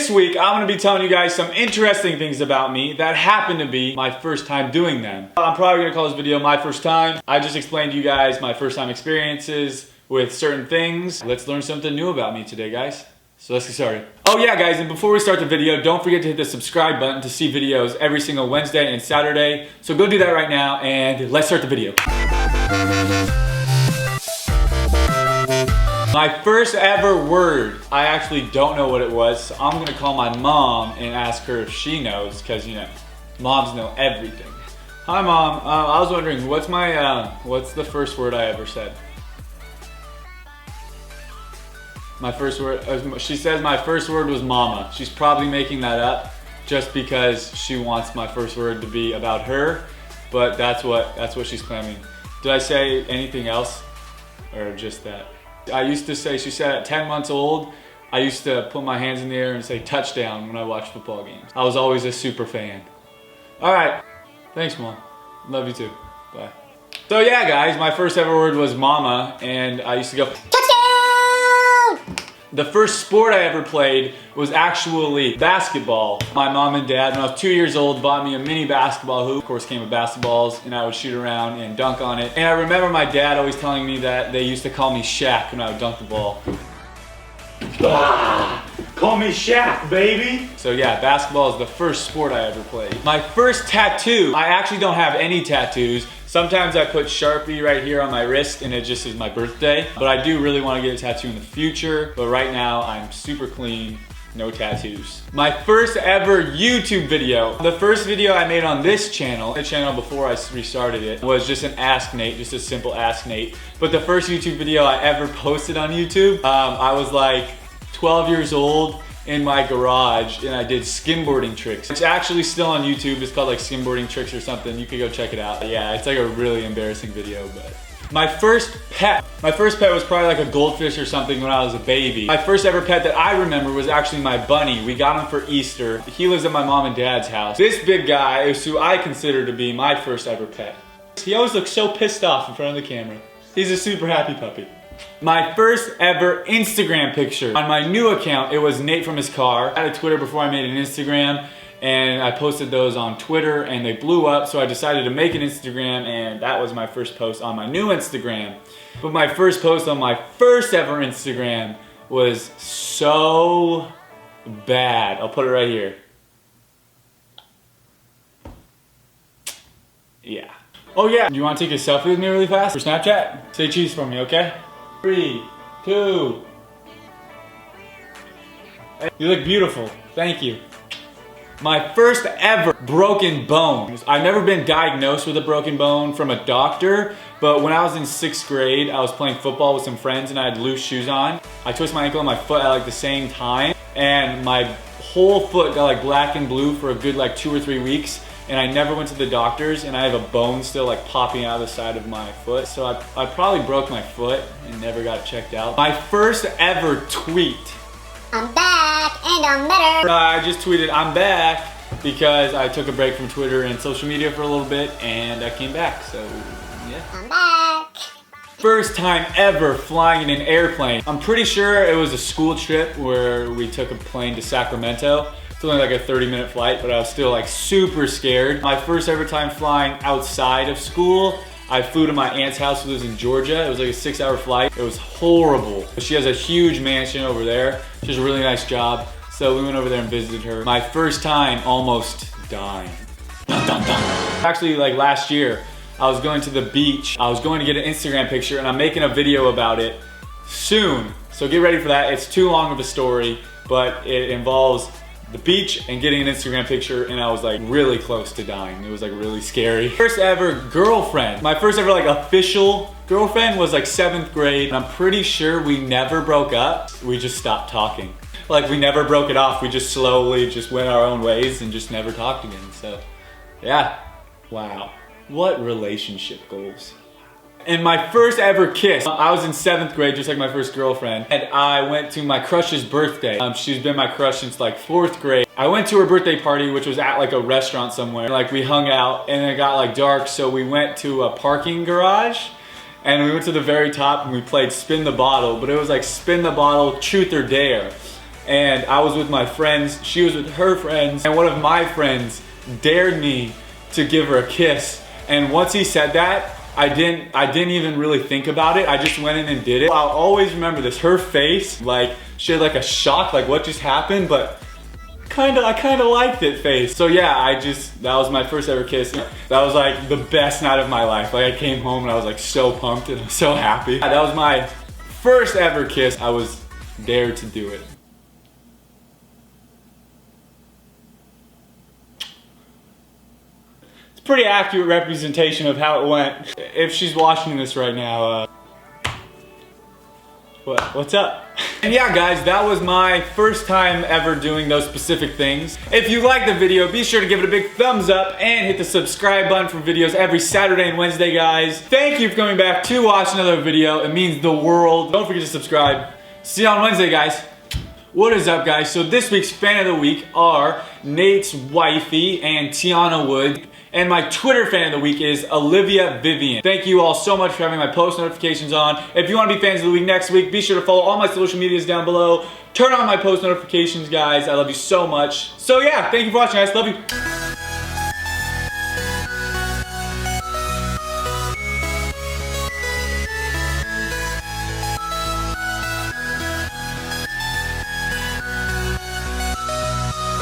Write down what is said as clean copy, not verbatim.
this week, I'm gonna be telling you guys some interesting things about me that happened to be my first time doing them. I'm probably gonna call this video my first time. I just explained to you guys my first time experiences with certain things. Let's learn something new about me today, guys. So let's get started. Oh yeah, guys, and before we start the video, don't forget to hit the subscribe button to see videos every single Wednesday and Saturday. So go do that right now, and let's start the video. My first ever word, I actually don't know what it was, so I'm gonna call my mom and ask her if she knows, because you know, moms know everything. Hi Mom, I was wondering, what's the first word I ever said? My first word, she says my first word was mama. She's probably making that up just because she wants my first word to be about her, but that's what she's claiming. Did I say anything else, or just that? I used to say, she said at 10 months old, I used to put my hands in the air and say touchdown when I watched football games. I was always a super fan. All right, thanks Mom. Love you too, bye. So yeah guys, my first ever word was mama, and I used to go, touchdown! The first sport I ever played was actually basketball. My mom and dad, when I was 2 years old, bought me a mini basketball hoop. Of course, came with basketballs, and I would shoot around and dunk on it. And I remember my dad always telling me that they used to call me Shaq when I would dunk the ball. Call me Shaq, baby! So yeah, basketball is the first sport I ever played. My first tattoo, I actually don't have any tattoos. Sometimes I put Sharpie right here on my wrist and it just is my birthday. But I do really want to get a tattoo in the future. But right now I'm super clean, no tattoos. My first ever YouTube video. The first video I made on this channel, the channel before I restarted it, was just an Ask Nate, just a simple Ask Nate. But the first YouTube video I ever posted on YouTube, I was like 12 years old in my garage, and I did skimboarding tricks. It's actually still on YouTube. It's called like skimboarding tricks or something. You could go check it out. Yeah, it's like a really embarrassing video, but. My first pet was probably like a goldfish or something when I was a baby. My first ever pet that I remember was actually my bunny. We got him for Easter. He lives at my mom and dad's house. This big guy is who I consider to be my first ever pet. He always looks so pissed off in front of the camera. He's a super happy puppy. My first ever Instagram picture. On my new account, it was Nate from his car. I had a Twitter before I made an Instagram, and I posted those on Twitter and they blew up, so I decided to make an Instagram, and that was my first post on my new Instagram. But my first post on my first ever Instagram was so bad. I'll put it right here. Yeah. Oh yeah, you want to take a selfie with me really fast for Snapchat? Say cheese for me, okay? 3, 2. You look beautiful. Thank you. My first ever broken bone. I've never been diagnosed with a broken bone from a doctor, but when I was in 6th grade, I was playing football with some friends and I had loose shoes on. I twisted my ankle and my foot at like the same time, and my whole foot got like black and blue for a good like 2 or 3 weeks. And I never went to the doctors, and I have a bone still like popping out of the side of my foot. So I probably broke my foot and never got checked out. My first ever tweet. I'm back and I'm better. I just tweeted I'm back because I took a break from Twitter and social media for a little bit, and I came back, so yeah. I'm back. First time ever flying in an airplane. I'm pretty sure it was a school trip where we took a plane to Sacramento. It's only like a 30-minute flight, but I was still like super scared. My first ever time flying outside of school, I flew to my aunt's house who lives in Georgia. It was like a 6-hour flight. It was horrible. She has a huge mansion over there. She does a really nice job. So we went over there and visited her. My first time almost dying. Dun, dun, dun. Actually, like last year, I was going to the beach. I was going to get an Instagram picture, and I'm making a video about it soon. So get ready for that. It's too long of a story, but it involves the beach and getting an Instagram picture, and I was like really close to dying. It was like really scary. First ever girlfriend. My first ever like official girlfriend was like 7th grade. And I'm pretty sure we never broke up. We just stopped talking. Like we never broke it off. We just slowly just went our own ways and just never talked again. So yeah, wow. What relationship goals. And my first ever kiss, I was in 7th grade, just like my first girlfriend, and I went to my crush's birthday. She's been my crush since like 4th grade. I went to her birthday party, which was at like a restaurant somewhere. Like we hung out, and it got like dark, so we went to a parking garage, and we went to the very top and we played Spin the Bottle, but it was like Spin the Bottle, Truth or Dare. and I was with my friends, she was with her friends, and one of my friends dared me to give her a kiss. And once he said that, I didn't even really think about it. I just went in and did it. I'll always remember this. Her face, like, she had like a shock, like what just happened, but I kinda liked it face. So yeah, that was my first ever kiss. That was like the best night of my life. Like I came home and I was like so pumped and so happy. That was my first ever kiss. I was dared to do it. It's a pretty accurate representation of how it went. If she's watching this right now, what's up? And yeah guys, that was my first time ever doing those specific things. If you liked the video, be sure to give it a big thumbs up and hit the subscribe button for videos every Saturday and Wednesday, guys. Thank you for coming back to watch another video. It means the world. Don't forget to subscribe. See you on Wednesday, guys. What is up, guys? So this week's fan of the week are Nate's wifey and Tiana Wood. And my Twitter fan of the week is Olivia Vivian. Thank you all so much for having my post notifications on. If you want to be fans of the week next week, be sure to follow all my social medias down below. Turn on my post notifications, guys. I love you so much. So yeah, thank you for watching, guys. Love you.